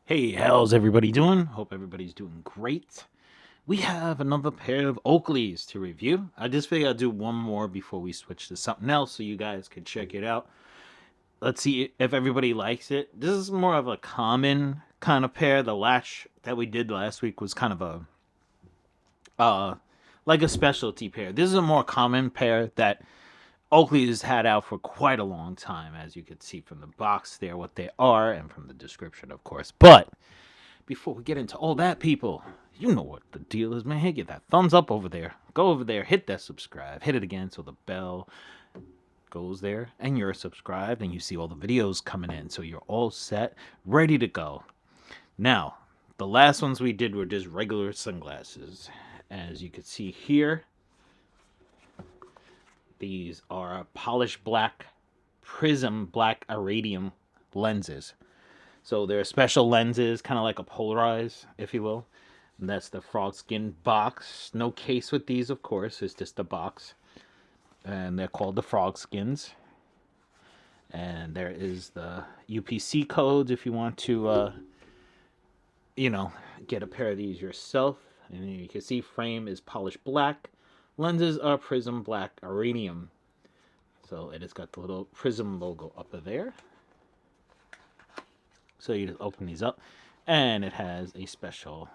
Hey, how's everybody doing? Hope everybody's doing great. We have another pair of Oakleys to review. I just figured I'd do one more before we switch to something else so you guys could check it out. Let's see if everybody likes it. This is more of a common kind of pair. The latch that we did last week was kind of a uh like a specialty pair. This is a more common pair that Oakley has had out for quite a long time, as you could see from the box there, what they are, and from the description, of course. But before we get into all that, people, you know what the deal is, man. Hey, get that thumbs up over there. Go over there, hit that subscribe, hit it again so the bell goes there, and you're subscribed, and you see all the videos coming in. So you're all set, ready to go. Now, the last ones we did were just regular sunglasses. As you can see here, these are polished black prism black iridium lenses. So they're special lenses, kind of like a polarize, if you will. And that's the Frogskin box. No case with these, of course. It's just a box. And they're called the Frogskins. And there is the UPC codes if you want to, you know, get a pair of these yourself. And you can see frame is polished black. Lenses are prism black iridium. So it has got the little prism logo up there. So you just open these up. And it has a special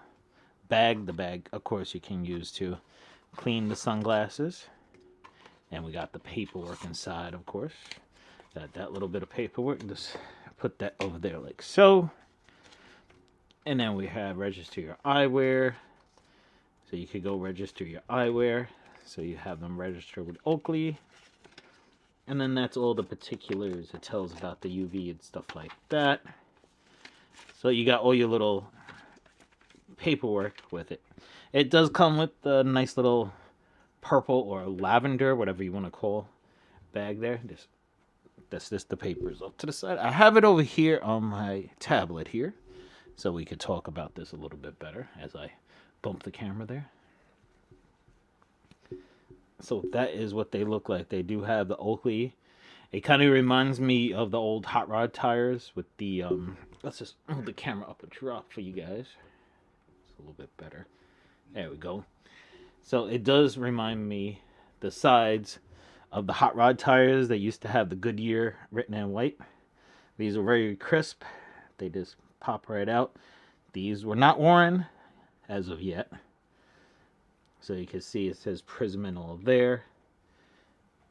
bag. The bag, of course, you can use to clean the sunglasses. And we got the paperwork inside, of course. Got that little bit of paperwork. Just put that over there like so. And then we have register your eyewear. So you could go register your eyewear. So you have them registered with Oakley. And then that's all the particulars. It tells about the UV and stuff like that. So you got all your little paperwork with it. It does come with a nice little purple or lavender, whatever you want to call, bag there. That's just the papers up to the side. I have it over here on my tablet here, so we could talk about this a little bit better as I bump the camera there. So that is what they look like. They do have the Oakley. It kind of reminds me of the old hot rod tires with the let's just hold the camera up a drop for you guys. It's a little bit better. There we go. So it does remind me the sides of the hot rod tires that used to have the Goodyear written in white. These are very crisp. They just pop right out. These were not worn as of yet. So you can see it says Prism and all there.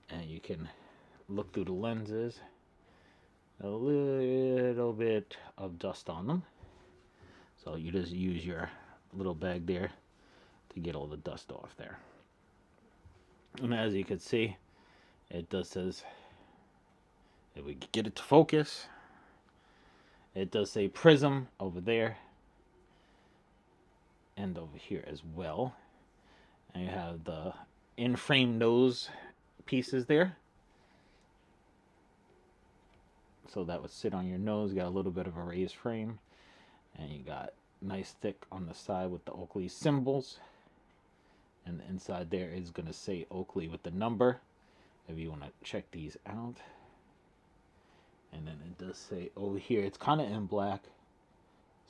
And you can look through the lenses. A little bit of dust on them. So you just use your little bag there to get all the dust off there. And as you can see, it does says, if we get it to focus, it does say Prism over there and over here as well. And you have the in-frame nose pieces there. So that would sit on your nose. You got a little bit of a raised frame. And you got nice thick on the side with the Oakley symbols. And the inside there is going to say Oakley with the number if you want to check these out. And then it does say over here, it's kind of in black.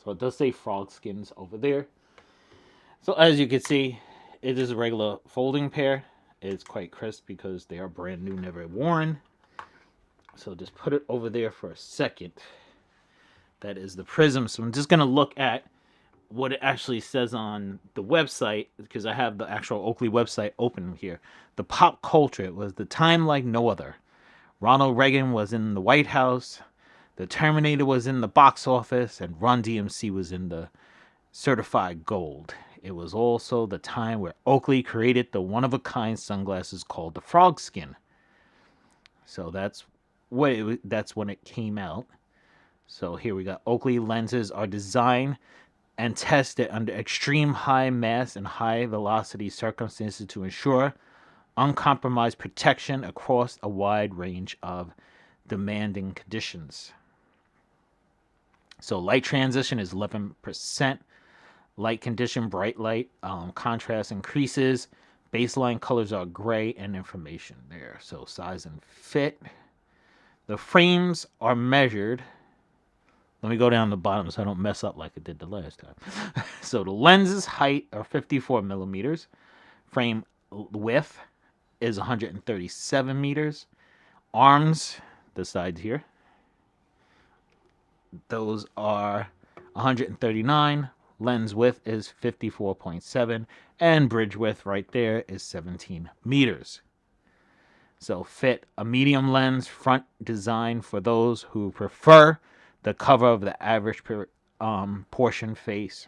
So it does say Frogskins over there. So as you can see, it is a regular folding pair. It's quite crisp because they are brand new, never worn. So just put it over there for a second. That is the Prism. So I'm just going to look at what it actually says on the website, because I have the actual Oakley website open here. The pop culture, it was the time like no other. Ronald Reagan was in the White House. The Terminator was in the box office. And Run DMC was in the certified gold. It was also the time where Oakley created the one-of-a-kind sunglasses called the Frogskin. So that's when it came out. So here we got Oakley lenses are designed and tested under extreme high mass and high velocity circumstances to ensure uncompromised protection across a wide range of demanding conditions. So light transition is 11%. Light condition, bright light, contrast increases. Baseline colors are gray and information there. So size and fit. The frames are measured Let me go down the bottom so I don't mess up like I did the last time. So the lens's height are 54 millimeters. Frame width is 137 meters. Arms, the sides here, those are 139. Lens width is 54.7. And bridge width right there is 17 meters. So fit a medium lens front design for those who prefer the cover of the average portion face.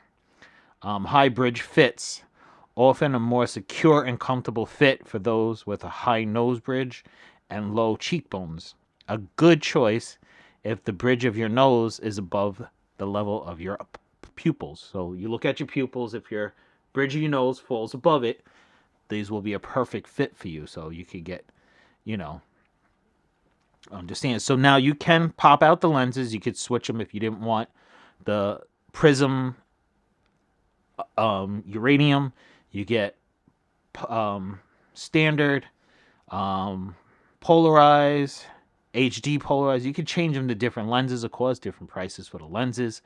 High bridge fits, often a more secure and comfortable fit for those with a high nose bridge and low cheekbones. A good choice if the bridge of your nose is above the level of your pupils. So you look at your pupils, if your bridge of your nose falls above it, these will be a perfect fit for you. So you could get, understand. So now you can pop out the lenses. You could switch them if you didn't want the prism uranium. You get standard, polarized, HD polarized. You can change them to different lenses, of course, different prices for the lenses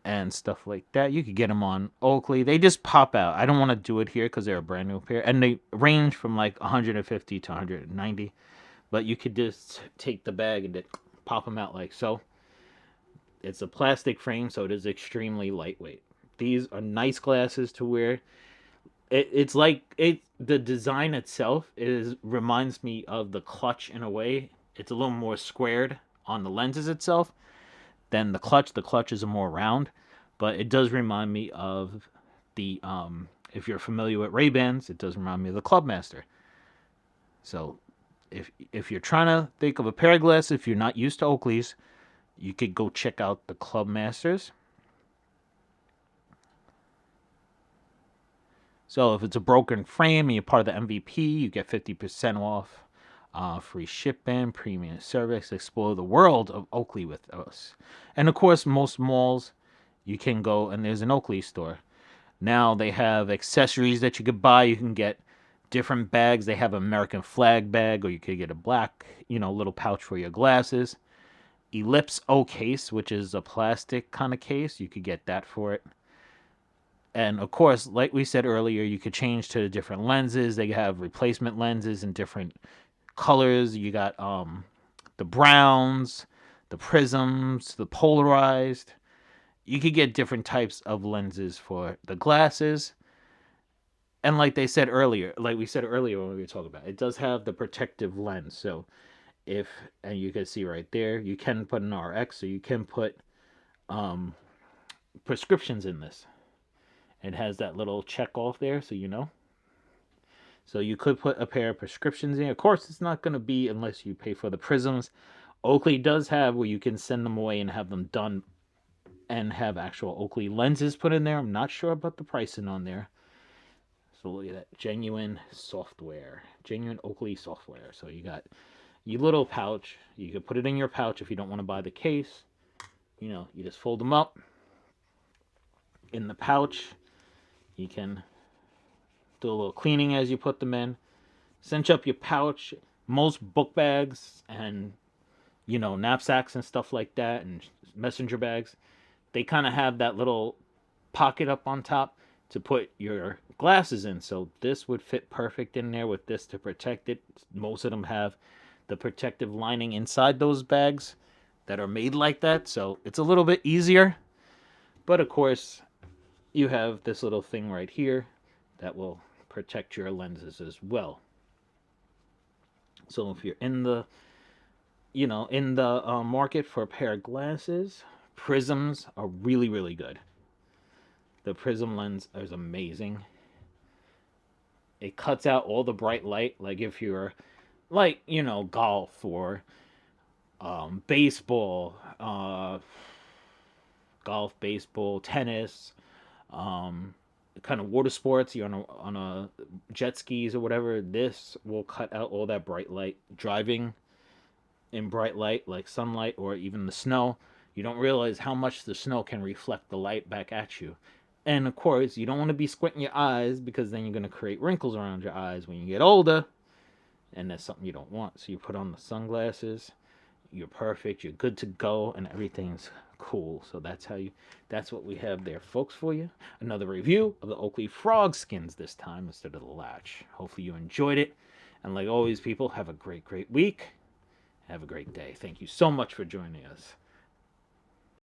and stuff like that. You could get them on Oakley. They just pop out. I don't want to do it here because they're a brand new pair, and they range from like 150 to 190. But you could just take the bag and pop them out like so. It's a plastic frame, so it is extremely lightweight. These are nice glasses to wear. It's like the design itself reminds me of the clutch in a way. It's a little more squared on the lenses itself than the clutch. The clutch is more round, but it does remind me of the if you're familiar with Ray-Bans, it does remind me of the Clubmaster. So if you're trying to think of a pair of glasses, if you're not used to Oakleys, you could go check out the Clubmasters. So if it's a broken frame and you're part of the MVP, you get 50% off, free shipping, premium service. Explore the world of Oakley with us. And of course, most malls, you can go and there's an Oakley store. Now they have accessories that you could buy. You can get different bags. They have an American flag bag, or you could get a black, little pouch for your glasses. Ellipse O case, which is a plastic kind of case. You could get that for it. And of course, like we said earlier, you could change to different lenses. They have replacement lenses in different colors. You got the browns, the prisms, the polarized. You could get different types of lenses for the glasses. And like we said earlier when we were talking about it, does have the protective lens. So and you can see right there, you can put an RX, so you can put prescriptions in this. It has that little check off there, so you know. So you could put a pair of prescriptions in. Of course, it's not going to be unless you pay for the prisms. Oakley does have where you can send them away and have them done and have actual Oakley lenses put in there. I'm not sure about the pricing on there. So look at that. Genuine Oakley software. So you got your little pouch. You could put it in your pouch if you don't want to buy the case. You just fold them up in the pouch. You can do a little cleaning as you put them in. Cinch up your pouch. Most book bags and, knapsacks and stuff like that and messenger bags, they kind of have that little pocket up on top to put your glasses in. So this would fit perfect in there with this to protect it. Most of them have the protective lining inside those bags that are made like that. So it's a little bit easier. But of course, you have this little thing right here that will protect your lenses as well. So if you're in the market for a pair of glasses, prisms are really, really good. The prism lens is amazing. It cuts out all the bright light. Like if you're golf or baseball, golf, baseball, tennis, kind of water sports, you're on a jet skis or whatever, this will cut out all that bright light. Driving in bright light like sunlight or even the snow, you don't realize how much the snow can reflect the light back at you. And of course, you don't want to be squinting your eyes because then you're going to create wrinkles around your eyes when you get older, and that's something you don't want. So you put on the sunglasses, you're perfect, you're good to go, and everything's cool. So that's what we have there, folks, for you. Another review of the Oakley Frogskins this time instead of the latch. Hopefully you enjoyed it. And like always, people, have a great week. Have a great day. Thank you so much for joining us.